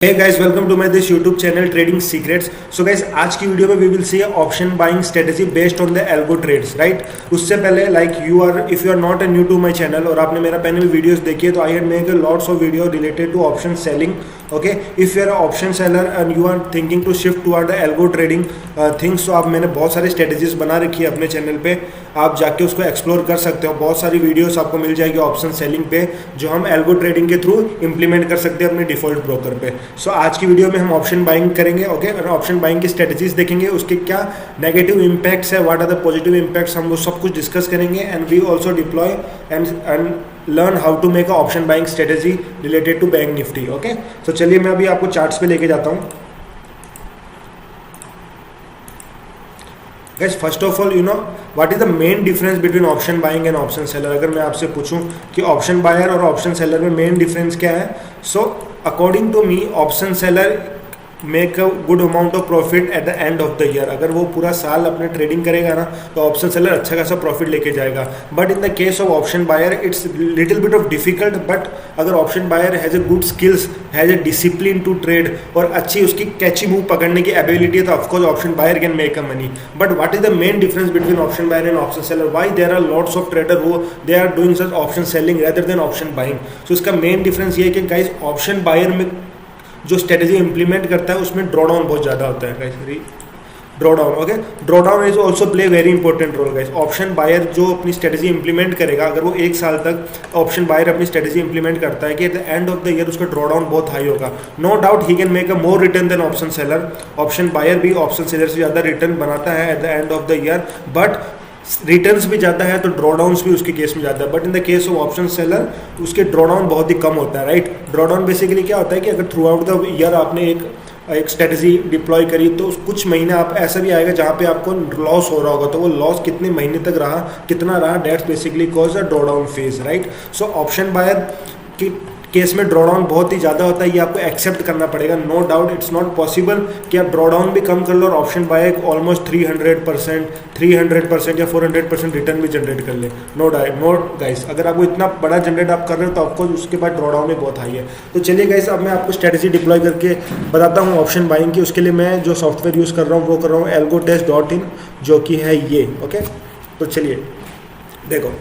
Hey guys, welcome to my this YouTube channel Trading Secrets. So guys, आज की video में we will see option buying strategy based on the algo trades, right? उससे पहले if you are not new to my channel और आपने मेरा पहले भी वीडियोस देखी है तो I had make a lots of video related to option selling. Okay, if you are an option seller and you are thinking to shift toward the algo trading things, तो आप मैंने बहुत सारी strategies बना रखी है अपने चैनल पे, आप जाके उसको एक्सप्लोर कर सकते हो। बहुत सारी वीडियोस आपको मिल जाएगी ऑप्शन सेलिंग पे जो हम एल्गो ट्रेडिंग के थ्रू इंप्लीमेंट कर सकते हैं अपने डिफॉल्ट ब्रोकर पे। सो आज की वीडियो में हम ऑप्शन बाइंग करेंगे, ओके, और ऑप्शन बाइंग की स्ट्रेटजीज देखेंगे, उसके क्या नेगेटिव इंपैक्ट्स है, what are the positive impacts, हम वो सब कुछ डिस्कस करेंगे। And we also deploy and learn how to make a option buying strategy related to Bank Nifty. Okay, so चलिए मैं अभी आपको चार्ट्स पे लेके जाता हूँ। Guys, first of all, you know what is the main difference between option buying and option seller? अगर मैं आपसे पूछूं कि ऑप्शन बायर और ऑप्शन सेलर में मेन डिफरेंस क्या है, so according to me option seller make a good amount of profit at the end of the year. अगर वो पूरा साल अपने ट्रेडिंग करेगा ना तो ऑप्शन सेलर अच्छा खासा प्रॉफिट लेके जाएगा। But in the case of option buyer it's little bit of difficult, but अगर option buyer has a good skills, has a discipline to trade और अच्छी उसकी कैची मूव पकड़ने की एबिलिटी है तो of course option buyer can make a money. But what is the main difference between option buyer and option seller? Why there are lots of trader who they are doing such option selling rather than option buying? So इसका main difference ये है कि guys option buyer में जो strategy implement करता है उसमें drawdown बहुत ज़्यादा होता है guys. Drawdown, okay, drawdown is also play very important role guys. Option buyer जो अपनी स्ट्रेटेजी इंप्लीमेंट करेगा, अगर वो एक साल तक ऑप्शन बायर अपनी स्ट्रेटेजी इंप्लीमेंट करता है कि at the end of the year उसका ड्रॉडाउन बहुत हाई होगा, no doubt he can make a more return than option seller. Option buyer भी ऑप्शन सेलर से ज़्यादा रिटर्न बनाता है at the end of the year, but returns भी ज़्यादा है तो ड्रॉडाउन्स भी उसके केस में ज़्यादा है। But in the case of option seller उसके ड्रॉडाउन बहुत ही कम होता है, राइट? ड्रॉडाउन बेसिकली क्या होता है कि अगर थ्रू आउट द ईयर आपने एक स्ट्रेटजी डिप्लॉय करी तो कुछ महीने आप ऐसा भी आएगा जहाँ पे आपको लॉस हो रहा होगा, तो वो लॉस कितने महीने तक रहा, कितना रहा, that's basically cause a drawdown phase, right? So option buyer की केस में ड्रॉडाउन बहुत ही ज़्यादा होता है, ये आपको एक्सेप्ट करना पड़ेगा। No doubt it's not possible कि आप ड्रॉडाउन भी कम कर लो और ऑप्शन बाय ऑलमोस्ट 300% या 400% रिटर्न भी जनरेट कर ले। नो गाइस, अगर आपको इतना बड़ा जनरेट आप कर रहे हो तो आपको उसके बाद ड्रॉडाउन भी बहुत हाई है। तो चलिए गाइस, अब मैं आपको स्ट्रेटजी डिप्लॉय करके बताता हूँ ऑप्शन बाइंग की। उसके लिए मैं जो सॉफ्टवेयर यूज़ कर रहा हूँ वो कर रहा हूँ algotest.in, जो कि है ये, ओके। तो चलिए देखो,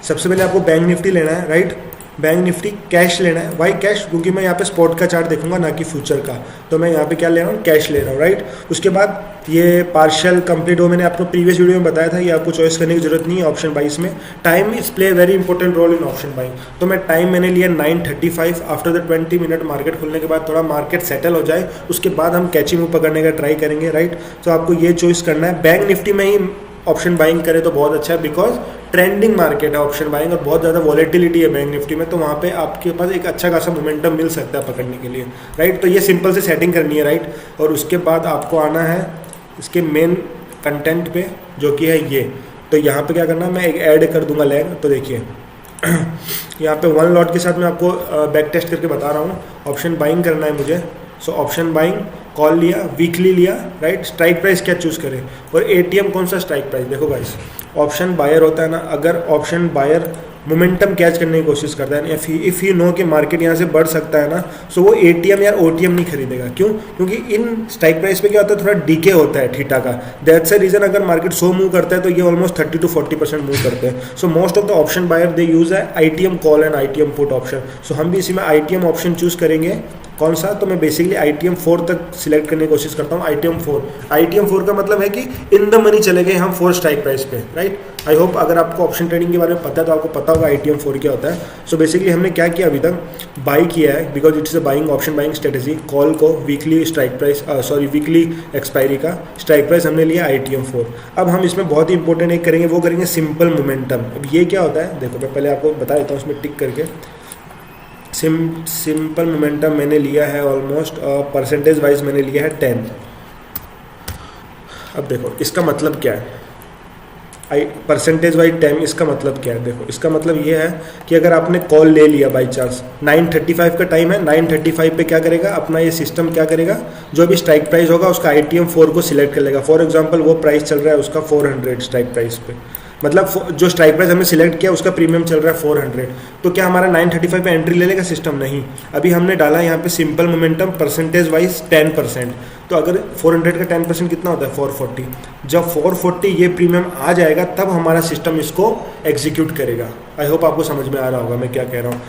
सबसे पहले आपको बैंक निफ्टी लेना है, राइट? बैंक निफ्टी कैश लेना है। Why cash? क्योंकि मैं यहाँ पे स्पॉट का चार्ट देखूंगा ना कि फ्यूचर का, तो मैं यहाँ पे क्या ले रहा हूँ, कैश ले रहा हूँ, राइट? उसके बाद ये पार्शियल कंप्लीट हो, मैंने आपको प्रीवियस वीडियो में बताया था, ये आपको चॉइस करने की जरूरत नहीं है ऑप्शन बाइस में। Time is play very important role in option buying. तो मैं टाइम मैंने लिया 9:35। आफ्टर द 20 मिनट मार्केट खुलने के बाद थोड़ा मार्केट सेटल हो जाए उसके बाद हम कैची मूव पकड़ने का ट्राई करेंगे, राइट? तो आपको ये चॉइस करना है। बैंक निफ्टी में ही ऑप्शन बाइंग करें तो बहुत अच्छा है, बिकॉज ट्रेंडिंग मार्केट है ऑप्शन बाइंग और बहुत ज़्यादा वॉलेटिलिटी है बैंक निफ्टी में, तो वहाँ पे आपके पास एक अच्छा खासा मोमेंटम मिल सकता है पकड़ने के लिए, राइट? तो ये सिंपल से सेटिंग करनी है, राइट? और उसके बाद आपको आना है इसके मेन कंटेंट पे, जो कि है ये। तो यहाँ पे क्या करना है, मैं एक ऐड कर दूंगा लैग। तो देखिए यहाँ पे 1 लॉट के साथ मैं आपको बैक टेस्ट करके बता रहा हूँ। ऑप्शन बाइंग करना है मुझे, सो ऑप्शन बाइंग कॉल लिया, वीकली लिया, राइट? स्ट्राइक प्राइस क्या चूज़ करें और एटीएम कौन सा स्ट्राइक प्राइस? देखो गाइस, ऑप्शन बायर होता है ना, अगर ऑप्शन बायर मोमेंटम कैच करने की कोशिश करता है, इफ़ यू नो कि मार्केट यहाँ से बढ़ सकता है ना, सो वो एटीएम या ओटीएम नहीं खरीदेगा। क्यों? क्योंकि इन स्ट्राइक प्राइस पे क्या होता है, थोड़ा डीके होता है थीटा का। दैट्स अ रीज़न अगर मार्केट 100 मूव करता है तो ये ऑलमोस्ट 30 to 40% मूव करते हैं। So most of the option buyer they use है ITM call and ITM put option. So हम भी इसी में आईटीएम ऑप्शन चूज़ करेंगे। कौन सा? तो मैं बेसिकली आईटीएम 4 तक सिलेक्ट करने की कोशिश करता हूँ। आईटीएम 4 का मतलब है कि इन द मनी चले गए हम 4 स्ट्राइक प्राइस पे, राइट? आई होप अगर आपको ऑप्शन ट्रेडिंग के बारे में पता है तो आपको पता होगा आईटीएम 4 क्या होता है। सो बेसिकली हमने क्या किया अभी तक, बाई किया है, because it's a buying option buying strategy. Call को weekly strike price weekly expiry का स्ट्राइक प्राइस हमने लिया आईटीएम 4। अब हम इसमें बहुत ही इंपॉर्टेंट एक करेंगे, वो करेंगे सिंपल मोमेंटम। अब ये क्या होता है देखो, मैं पहले आपको बता देता हूँ उसमें टिक करके। सिंपल मोमेंटम मैंने लिया है ऑलमोस्ट परसेंटेज वाइज मैंने लिया है 10। अब देखो इसका मतलब क्या है, परसेंटेज वाइज 10, इसका मतलब क्या है? देखो इसका मतलब ये है कि अगर आपने कॉल ले लिया बाई चांस, 9:35 का टाइम है, 9:35 पे क्या करेगा अपना ये सिस्टम, क्या करेगा, जो भी स्ट्राइक प्राइस होगा उसका आईटीएम 4 को सिलेक्ट कर लेगा। फॉर एग्जांपल वो प्राइस चल रहा है उसका 400 स्ट्राइक प्राइस पे, मतलब जो स्ट्राइक प्राइस हमने सिलेक्ट किया उसका प्रीमियम चल रहा है 400, तो क्या हमारा 935 पे एंट्री ले लेगा सिस्टम? नहीं। अभी हमने डाला यहाँ पे सिंपल मोमेंटम परसेंटेज वाइज 10%, तो अगर 400 का 10% कितना होता है? 440। जब 440 ये प्रीमियम आ जाएगा तब हमारा सिस्टम इसको एग्जीक्यूट करेगा। आई होप आपको समझ में आ रहा होगा मैं क्या कह रहा हूँ।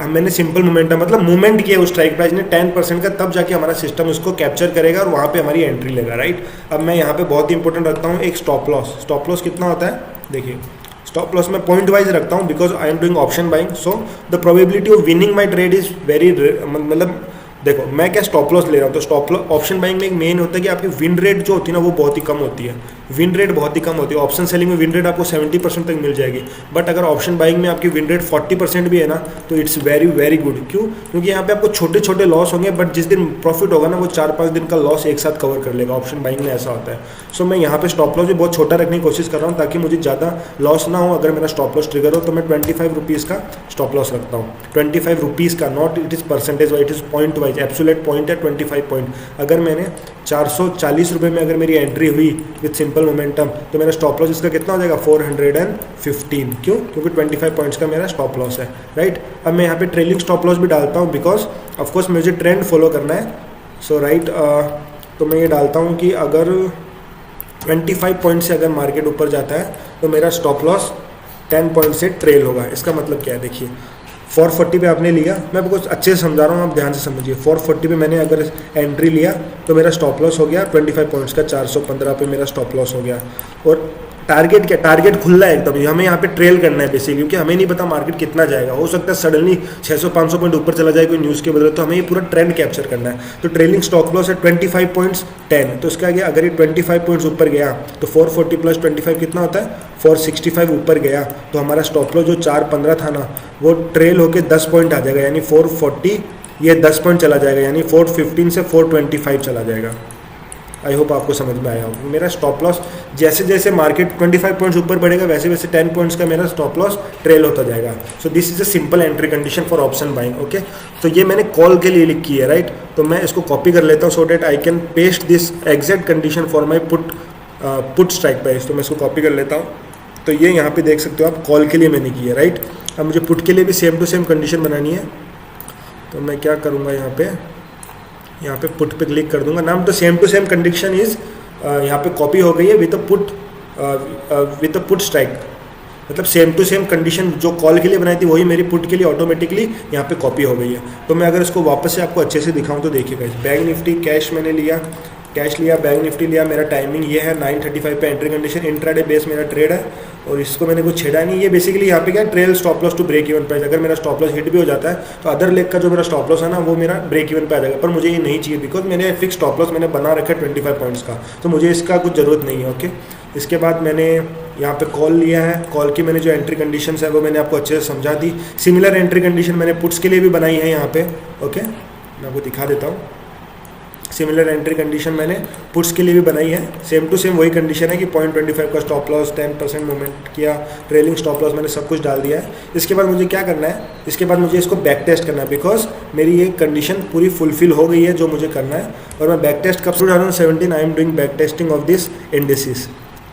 मैंने सिंपल मोमेंटम मतलब मूवमेंट किया उस स्ट्राइक प्राइस ने 10% का, तब जाके हमारा सिस्टम उसको कैप्चर करेगा और वहाँ पे हमारी एंट्री लेगा, राइट। अब मैं यहाँ पे बहुत ही इंपॉर्टेंट रखता हूँ एक स्टॉप लॉस। स्टॉप लॉस कितना होता है? देखिए, स्टॉप लॉस में पॉइंट वाइज रखता हूँ because I am doing option buying, so the probability of winning my trade is very, मतलब देखो मैं क्या स्टॉप लॉस ले रहा हूँ, तो स्टॉप लॉस ऑप्शन बाइंग में एक मेन होता है कि आपकी विन रेट जो होती है ना वो बहुत ही कम होती है। विन रेट बहुत ही कम होती है। ऑप्शन सेलिंग में विन रेट आपको 70% तक मिल जाएगी, बट अगर ऑप्शन बाइंग में आपकी विन रेट 40% भी है ना तो इट्स वेरी वेरी गुड। क्यों? क्योंकि यहाँ पे आपको छोटे छोटे लॉस होंगे, बट जिस दिन प्रॉफिट होगा ना वो 4-5 दिन का लॉस एक साथ कवर कर लेगा। ऑप्शन बाइंग में ऐसा होता है। सो मैं यहाँ पे स्टॉप लॉस भी बहुत छोटा रखने की कोशिश कर रहा हूँ ताकि मुझे ज़्यादा लॉस ना हो। अगर मेरा स्टॉप लॉस ट्रिगर हो तो मैं 25 रुपीज़ का स्टॉप लॉस रखता हूँ। 25 रुपीज़ का, not it is percentage wise, it is point wise. Absolute point है 25 पॉइंट। अगर मैंने 440 रुपये में अगर मेरी एंट्री हुई विथ सिंपल मोमेंटम तो मेरा स्टॉप लॉस इसका कितना हो जाएगा? 415। क्यों? क्योंकि 25 पॉइंट्स का मेरा स्टॉप लॉस है, राइट। अब मैं यहाँ पे ट्रेलिंग स्टॉप लॉस भी डालता हूँ बिकॉज ऑफकोर्स मुझे ट्रेंड फॉलो करना है। सो राइट, तो मैं ये डालता हूँ कि अगर 25 पॉइंट से अगर मार्केट ऊपर जाता है तो मेरा स्टॉप लॉस 10 पॉइंट से ट्रेल होगा। इसका मतलब क्या है? देखिए 440 पे आपने लिया, मैं आपको अच्छे से समझा रहा हूँ, आप ध्यान से समझिए। 440 पे मैंने अगर एंट्री लिया तो मेरा स्टॉप लॉस हो गया 25 पॉइंट्स का, 415 पे मेरा स्टॉप लॉस हो गया। और टारगेट क्या? टारगेट खुला है एकदम, हमें यहाँ पे ट्रेल करना है बेसिकली, क्योंकि हमें नहीं पता मार्केट कितना जाएगा। हो सकता है सडनली 600-500 पॉइंट ऊपर चला जाए कोई न्यूज़ के बदले, तो हमें ये पूरा ट्रेंड कैप्चर करना है। तो ट्रेलिंग स्टॉप लॉस है 25 पॉइंट्स 10, तो इसका क्या? अगर ये 25 पॉइंट्स ऊपर गया तो 440 प्लस 25 कितना होता है? 465 ऊपर गया तो हमारा स्टॉप लॉस जो 415 था ना वो ट्रेल होके 10 पॉइंट आ जाएगा, यानी 440 ये 10 पॉइंट चला जाएगा, यानी 415 से 425 चला जाएगा। आई होप आपको समझ में आया होगा। मेरा स्टॉप लॉस जैसे जैसे मार्केट 25 पॉइंट्स ऊपर बढ़ेगा वैसे वैसे 10 पॉइंट्स का मेरा स्टॉप लॉस ट्रेल होता जाएगा। So this is a simple entry condition for option buying, okay. तो ये मैंने कॉल के लिए लिखी है, राइट। तो मैं इसको कॉपी कर लेता हूँ so that I can paste this exact condition for my put strike price. तो मैं इसको कॉपी कर लेता हूँ। तो ये यहाँ पे देख सकते हो आप, कॉल के लिए मैंने की है, राइट। अब मुझे पुट के लिए भी सेम टू सेम कंडीशन बनानी है, तो मैं क्या करूँगा यहाँ पे पुट पे क्लिक कर दूंगा। नाम तो same to same condition is यहाँ पे कॉपी हो गई है विद अ पुट स्ट्राइक, मतलब सेम टू सेम कंडीशन जो कॉल के लिए बनाई थी वही मेरी पुट के लिए ऑटोमेटिकली यहाँ पे कॉपी हो गई है। तो मैं अगर इसको वापस से आपको अच्छे से दिखाऊं तो देखिएगा, बैंक निफ्टी कैश मैंने लिया, कैश लिया, बैंक निफ्टी लिया, मेरा टाइमिंग ये है 9:35 पे एंट्री कंडीशन, इंट्राडे बेस मेरा ट्रेड है और इसको मैंने कुछ छेड़ा नहीं। ये बेसिकली यहाँ पे क्या trail stop loss to break even price, अगर मेरा स्टॉप लॉस हिट भी हो जाता है तो अदर लेग का जो मेरा स्टॉप लॉस है ना वो मेरा ब्रेक इवन पे आ जाएगा। पर मुझे ये नहीं चाहिए बिकॉज मैंने फिक्स स्टॉप लॉस मैंने बना रखा है 25 पॉइंट्स का, तो मुझे इसका कुछ ज़रूरत नहीं है, ओके। इसके बाद मैंने यहाँ पे कॉल लिया है, कॉल की मैंने जो एंट्री कंडीशन है वो मैंने आपको अच्छे से समझा दी। सिमिलर एंट्री कंडीशन मैंने पुट्स के लिए भी बनाई है यहाँ पे, ओके। मैं आपको दिखा देता हूँ। सिमिलर एंट्री कंडीशन मैंने पुट्स के लिए भी बनाई है, सेम टू सेम वही कंडीशन है कि 0.25 का स्टॉप लॉस, 10% मूवमेंट किया, ट्रेलिंग स्टॉप लॉस मैंने सब कुछ डाल दिया है। इसके बाद मुझे क्या करना है? इसके बाद मुझे इसको बैक टेस्ट करना है बिकॉज मेरी ये कंडीशन पूरी फुलफिल हो गई है जो मुझे करना है। और मैं बैक टेस्ट कब 2017 I am doing back testing of this indices.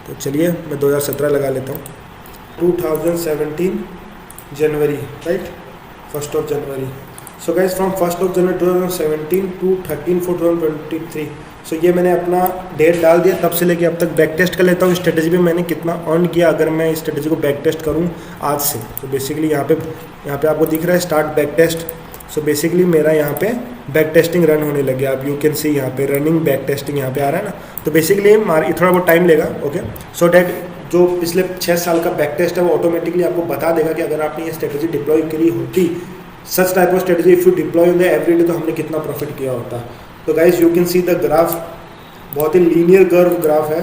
तो चलिए मैं 2017 लगा लेता हूँ, 2017 जनवरी, राइट, 1 जनवरी। So guys from 1 January 2017 to 13/4/2023, सो ये मैंने अपना डेट डाल दिया, तब से लेके अब तक बैक टेस्ट कर लेता हूँ स्ट्रेटेजी में मैंने कितना अर्न किया अगर मैं इस स्ट्रेटेजी को बैक टेस्ट करूँ आज से। तो बेसिकली यहाँ पे आपको दिख रहा है start back test. So basically मेरा यहाँ पे बैक टेस्टिंग रन होने लग गया, आप यू कैन सी यहाँ पे रनिंग बैक टेस्टिंग यहाँ पे आ रहा है ना। तो बेसिकली थोड़ा बहुत टाइम लेगा, ओके। सो डैट जो पिछले 6 साल का बैक टेस्ट है वो ऑटोमेटिकली आपको बता देगा कि अगर आपने ये स्ट्रेटेजी डिप्लॉय करी होती, such type of strategy if you deploy in the everyday, तो हमने कितना प्रॉफिट किया होता। तो guys you can see the graph, बहुत ही लीनियर कर्व ग्राफ है,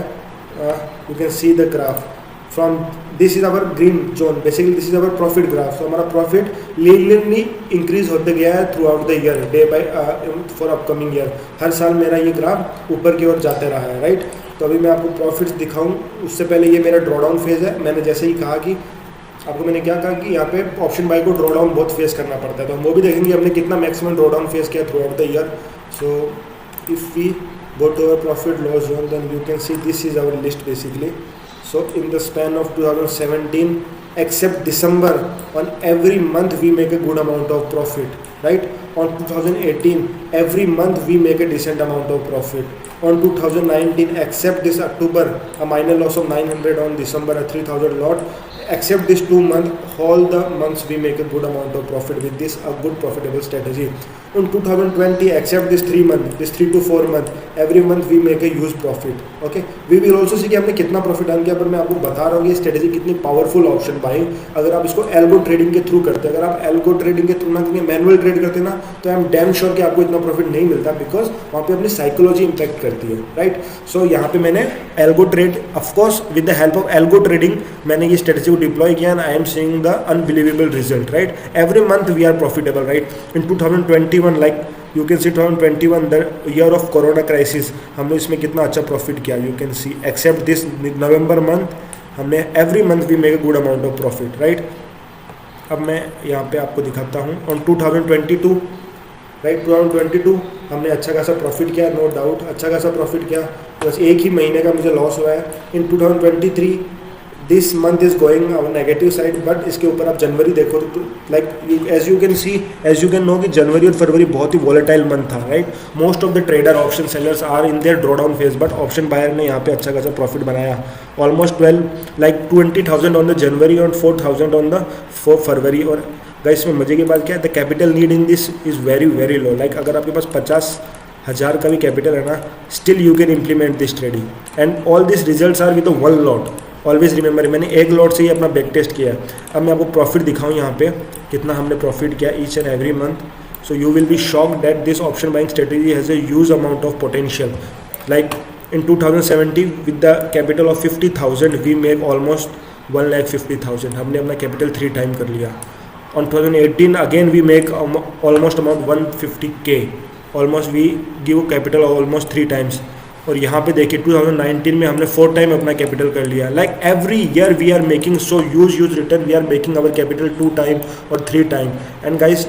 you can see the graph from this is our green zone, basically this is our profit graph. तो हमारा प्रॉफिट लीनियरली इंक्रीज होते गया है throughout the year, day by for upcoming year. हर साल मेरा ये ग्राफ ऊपर की ओर जाते रहा है, राइट। तो अभी मैं आपको प्रॉफिट्स दिखाऊं उससे पहले ये मेरा ड्रॉ डाउन फेज है। मैंने जैसे ही कहा कि आपको मैंने क्या कहा कि यहाँ पे ऑप्शन बाय को ड्रॉ डाउन बहुत फेस करना पड़ता है, तो हम वो भी देखेंगे हमने कितना मैक्सिमम ड्रॉ डाउन फेस किया throughout the year. So if we go to our profit loss zone then you can see this is our list basically. So in the span of 2017, except December, on every month we make a good amount of profit, right? On 2018, every month we make a decent amount of profit. On 2019, except this October, a minor loss of 900, on December a 3000 lot. Except this 2 months, all the months we make a good amount of profit with this a good profitable strategy. In 2020, except this 3 month, this 3 to 4 month, every month we make a huge profit. Okay, we will also see कि हमने कितना profit earn किया, पर मैं आपको बता रहा हूँ ये स्ट्रेटेजी कितनी पावरफुल ऑप्शन बाइंग, अगर आप इसको एल्गो ट्रेडिंग के थ्रू करते हैं, अगर आप एल्गो ट्रेडिंग के थ्रू ना करके मैनुअल ट्रेड करते ना, तो आई एम डैम श्योर कि आपको इतना प्रॉफिट नहीं मिलता, बिकॉज वहाँ पे अपनी साइकोलॉजी इंपैक्ट करती है, राइट? सो यहाँ पे मैंने algo trade, of course with the help of algo trading मैंने ये स्ट्रेटेजी को डिप्लॉय किया, and I am seeing the unbelievable result, right? Every month we are profitable, right? In 2021, like you can see 2021 the year of corona crisis, हमने इसमें कितना अच्छा profit किया, you can see except this November month, हमने every month we make a good amount of profit, right? अब मैं यहाँ पे आपको दिखाता हूँ ऑन 2022, राइट? 2022 हमने अच्छा खासा प्रॉफिट किया, नो डाउट अच्छा खासा प्रॉफिट किया, बस एक ही महीने का मुझे लॉस हुआ है। In 2023 this month is going on negative side, but इसके ऊपर आप जनवरी देखो तो like as you can see, as you can know कि जनवरी और फरवरी बहुत ही वॉलेटाइल मंथ था, right? Most of the trader option sellers are in their drawdown phase, but option buyer ने यहाँ पे अच्छा खासा प्रॉफिट बनाया, ऑलमोस्ट 20,000 ऑन द जनवरी और 4,000 ऑन द फरवरी। और गाइस में मजे की बात क्या है, the capital need in this is very very low, like अगर आपके पास 50,000 का भी कैपिटल है ना, still you can implement this trading and all this results are with one lot. Always remember, मैंने एक लॉट से ही अपना बैक टेस्ट किया है। अब मैं आपको प्रॉफिट दिखाऊं यहाँ पे कितना हमने प्रॉफिट किया each and every month, so you will be shocked that this option buying strategy has a huge amount of potential. Like in 2070 with the capital of 50,000 we make almost 1,50,000, हमने अपना capital 3 time कर लिया। On 2018 again we make almost amount 150K, almost we give capital almost 3 times. और यहाँ पे देखिए 2019 में हमने 4 टाइम अपना कैपिटल कर लिया। Like every year we are making so huge return, we are making our capital 2 time और 3 टाइम। एंड गाइस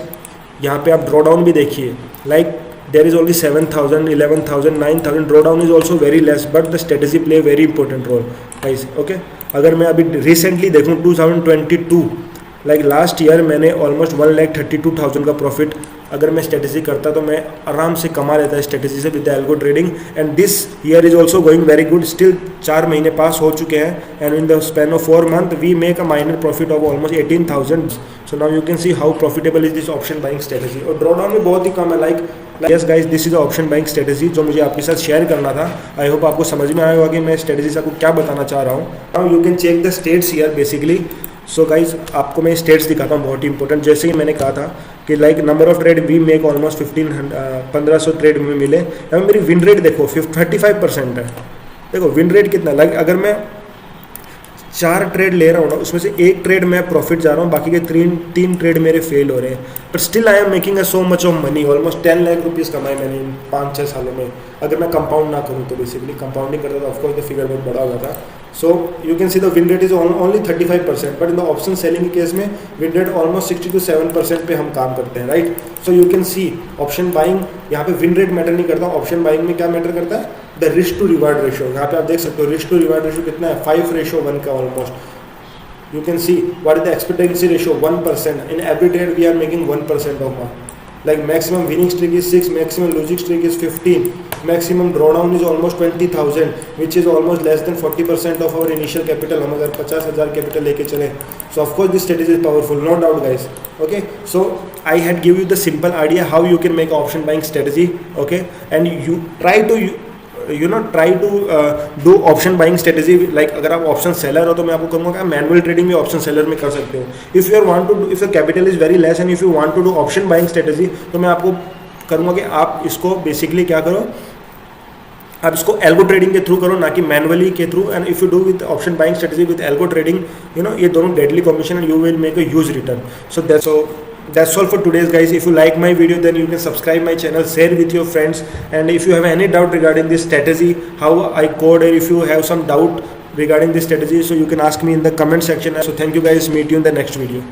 यहाँ पे आप ड्रॉ डाउन भी देखिए, like there is only 7,000, 11,000, 9,000, draw down is also very less, but the strategy play very important role guys. Okay, अगर मैं अभी recently देखूँ 2022, लाइक लास्ट ईयर मैंने ऑलमोस्ट 1,32,000 का प्रॉफिट अगर मैं स्ट्रेटेजी करता तो मैं आराम से कमा लेता स्ट्रेटेजी से with the algo trading. And this year is also going very good, still 4 महीने पास हो चुके हैं and in the span of 4 month we make a minor profit of almost 18,000। So now you can see how profitable is this option buying strategy. और drawdown भी बहुत ही कम है, like yes guys this is option buying strategy जो मुझे आपके साथ शेयर करना था। आई होप आपको समझ में आया होगा कि मैं स्ट्रेटेजी से आपको क्या बताना चाह रहा हूँ। Now you can check the stats here basically. So guys आपको मैं स्टेट्स दिखाता हूँ, बहुत ही इंपॉर्टेंट। जैसे कि मैंने कहा था कि like number of trade we make almost 1500 trade में मिले। अब मेरी विन रेट देखो 35% है। देखो विन रेट कितना, लाइक अगर मैं 4 ट्रेड ले रहा हूँ ना, उसमें से 1 ट्रेड मैं प्रॉफिट जा रहा हूँ, बाकी के 3 ट्रेड मेरे फेल हो रहे हैं, but still I am making so much of money. Almost 10 lakh rupees कमाए मैंने इन 5-6 सालों में, अगर मैं कंपाउंड ना करूँ तो। बेसिकली कंपाउंडिंग करता तो ऑफकोर्स द फिगर बहुत बड़ा हो जाता। So you can see the win rate is only 35%, but in the option selling के केस में विन रेट ऑलमोस्ट 60 to 7% पे हम काम करते हैं, right? So you can see option buying, यहाँ पे विन रेट मैटर नहीं करता, ऑप्शन बाइंग में क्या मैटर करता है, the risk to reward ratio. यहाँ पे आप देख सकते हो रिस्क टू रिवार्ड रेशियो कितना है, 5:1 का ऑलमोस्ट। You can see what is the expectancy ratio, 1%। In every trade we are making 1% of mark. Like maximum winning streak is 6, maximum losing streak is 15, maximum drawdown is almost 20,000, which is almost less than 40% of our initial capital। हम अगर 50,000 capital लेके चले, so of course this strategy is powerful, no doubt guys। Okay, so I had give you the simple idea how you can make option buying strategy, okay, and you try to try to do option buying strategy. Like अगर आप option seller हो तो मैं आपको कहूँगा manual trading भी option seller में कर सकते हो। If you want to do, if your capital is very less and if you want to do option buying strategy, तो मैं आपको करूँगा कि आप इसको बेसिकली क्या करो, आप इसको एल्गो ट्रेडिंग के थ्रू करो, ना कि मैनुअली के through. And if you do with option buying strategy with algo trading, ये दोनों deadly combination and you will make a huge return. So that's all for today's guys. If you like my video, then you can subscribe my channel, share with your friends, and if you have any doubt regarding this strategy, how I code, or if you have some doubt regarding this strategy, so you can ask me in the comment section. So thank you guys, meet you in the next video.